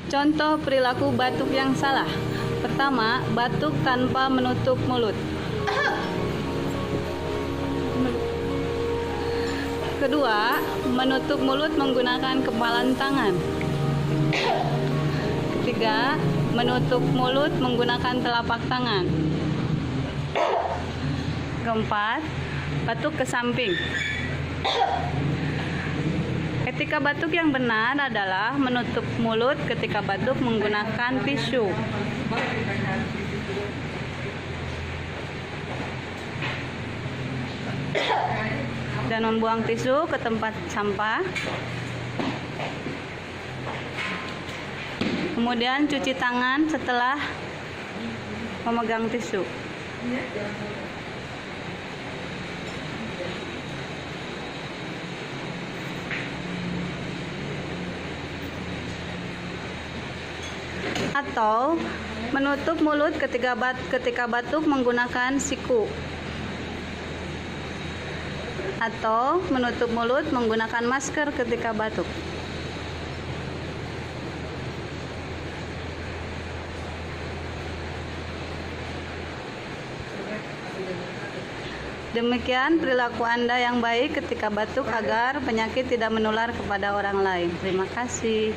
Contoh perilaku batuk yang salah. Pertama, batuk tanpa menutup mulut. Kedua, menutup mulut menggunakan kepalan tangan. Ketiga, menutup mulut menggunakan telapak tangan. Keempat, batuk ke samping. Etika batuk yang benar adalah menutup mulut ketika batuk menggunakan tisu. Dan membuang tisu ke tempat sampah. Kemudian cuci tangan setelah memegang tisu. Atau menutup mulut ketika batuk menggunakan siku. Atau menutup mulut menggunakan masker ketika batuk. Demikian perilaku Anda yang baik ketika batuk agar penyakit tidak menular kepada orang lain. Terima kasih.